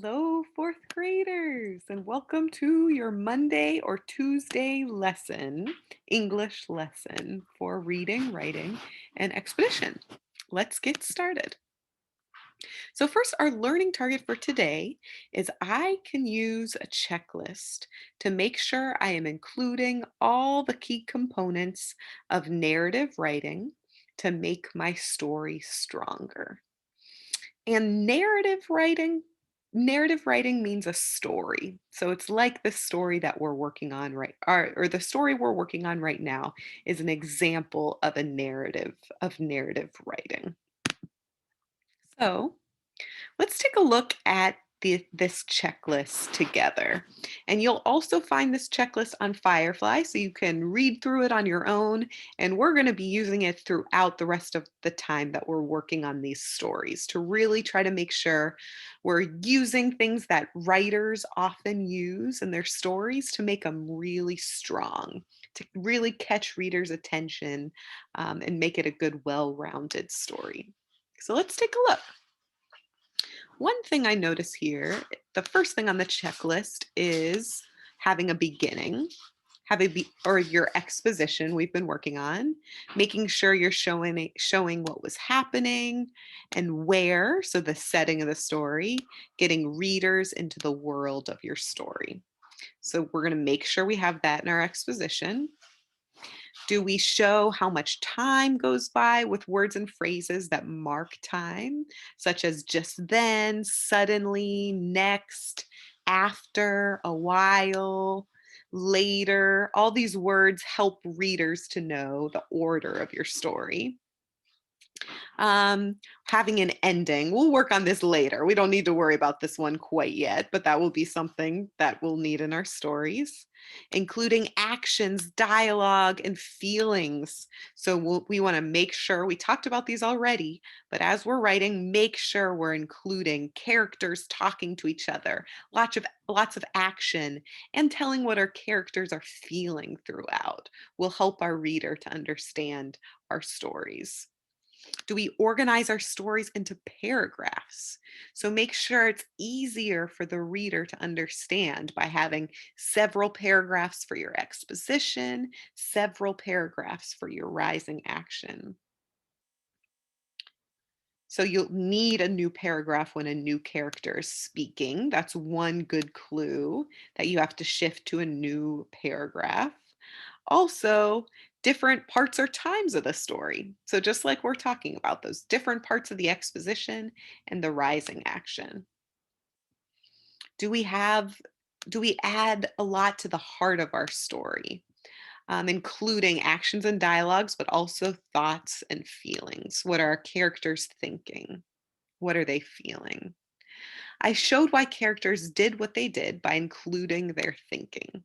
Hello, fourth graders, and welcome to your Monday or Tuesday lesson, English lesson for reading, writing, and expedition. Let's get started. So, first, our learning target for today is I can use a checklist to make sure I am including all the key components of narrative writing to make my story stronger. And narrative writing means a story. So it's like the story that we're working on or the story we're working on right now is an example of a narrative of narrative writing. So let's take a look at this checklist together. And you'll also find this checklist on Firefly, so you can read through it on your own. And we're going to be using it throughout the rest of the time that we're working on these stories to really try to make sure we're using things that writers often use in their stories to make them really strong, to really catch readers' attention and make it a good, well rounded story. So let's take a look. One thing I notice here, the first thing on the checklist is having a beginning, or your exposition we've been working on, making sure you're showing what was happening and where, so the setting of the story, getting readers into the world of your story. So we're going to make sure we have that in our exposition. Do we show how much time goes by with words and phrases that mark time, such as just then, suddenly, next, after, a while, later? All these words help readers to know the order of your story. Having an ending. We'll work on this later. We don't need to worry about this one quite yet, but that will be something that we'll need in our stories. Including actions, dialogue, and feelings. So we want to make sure we talked about these already, but as we're writing, make sure we're including characters talking to each other, lots of action, and telling what our characters are feeling throughout will help our reader to understand our stories. Do we organize our stories into paragraphs? So make sure it's easier for the reader to understand by having several paragraphs for your exposition, several paragraphs for your rising action. So you'll need a new paragraph when a new character is speaking. That's one good clue that you have to shift to a new paragraph. Also, different parts or times of the story. So just like we're talking about those different parts of the exposition and the rising action. Do we have do we add a lot to the heart of our story? Including actions and dialogues, but also thoughts and feelings. What are our characters thinking? What are they feeling? I showed why characters did what they did by including their thinking.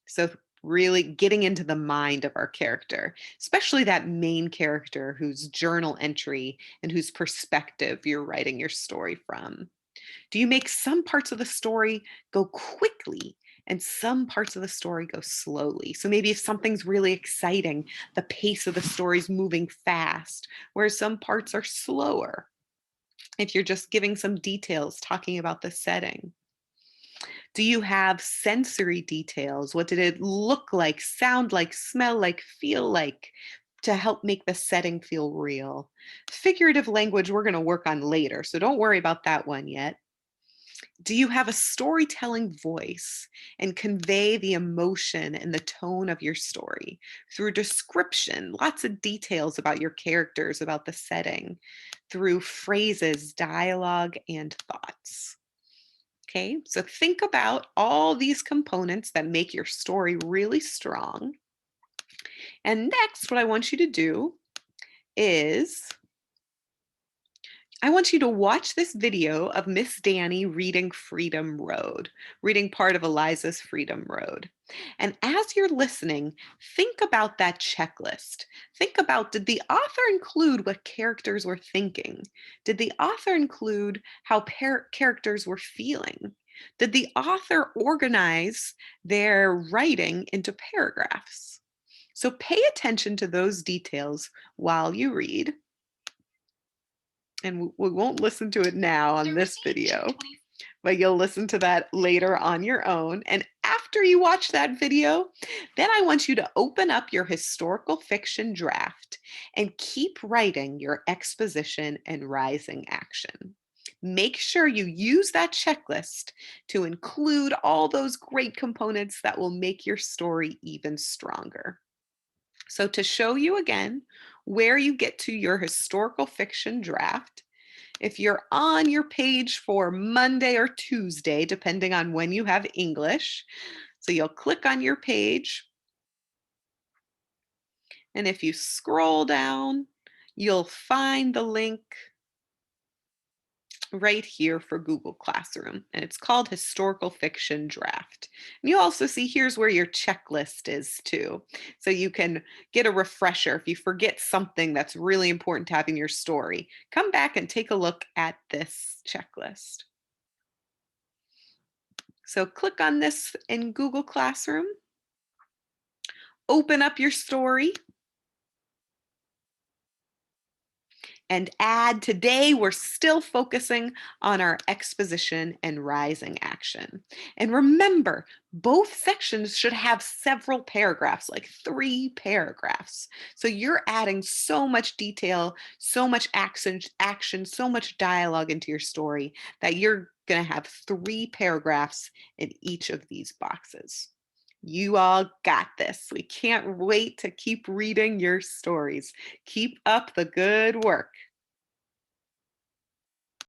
So, really getting into the mind of our character, especially that main character whose journal entry and whose perspective you're writing your story from. Do you make some parts of the story go quickly and some parts of the story go slowly? So maybe if something's really exciting, the pace of the story is moving fast, whereas some parts are slower. If you're just giving some details, talking about the setting. Do you have sensory details? What did it look like, sound like, smell like, feel like, to help make the setting feel real? Figurative language we're going to work on later, so don't worry about that one yet. Do you have a storytelling voice and convey the emotion and the tone of your story through description, lots of details about your characters, about the setting, through phrases, dialogue, and thoughts? Okay, so think about all these components that make your story really strong. And next, what I want you to do is I want you to watch this video of Miss Danny reading Freedom Road, reading part of Eliza's Freedom Road. And as you're listening, think about that checklist. Think about, did the author include what characters were thinking? Did the author include how characters were feeling? Did the author organize their writing into paragraphs? So pay attention to those details while you read, and we won't listen to it now on this video. But you'll listen to that later on your own. And after you watch that video, then I want you to open up your historical fiction draft and keep writing your exposition and rising action. Make sure you use that checklist to include all those great components that will make your story even stronger. So, to show you again where you get to your historical fiction draft, if you're on your page for Monday or Tuesday, depending on when you have English, so you'll click on your page, and if you scroll down, you'll find the link right here for Google Classroom, and it's called Historical Fiction Draft. And you also see here's where your checklist is too. So you can get a refresher if you forget something that's really important to have in your story. Come back and take a look at this checklist. So click on this in Google Classroom, open up your story, and add. Today, we're still focusing on our exposition and rising action. And remember, both sections should have several paragraphs, like 3 paragraphs. So you're adding so much detail, so much action, so much dialogue into your story that you're going to have 3 paragraphs in each of these boxes. You all got this. We can't wait to keep reading your stories. Keep up the good work.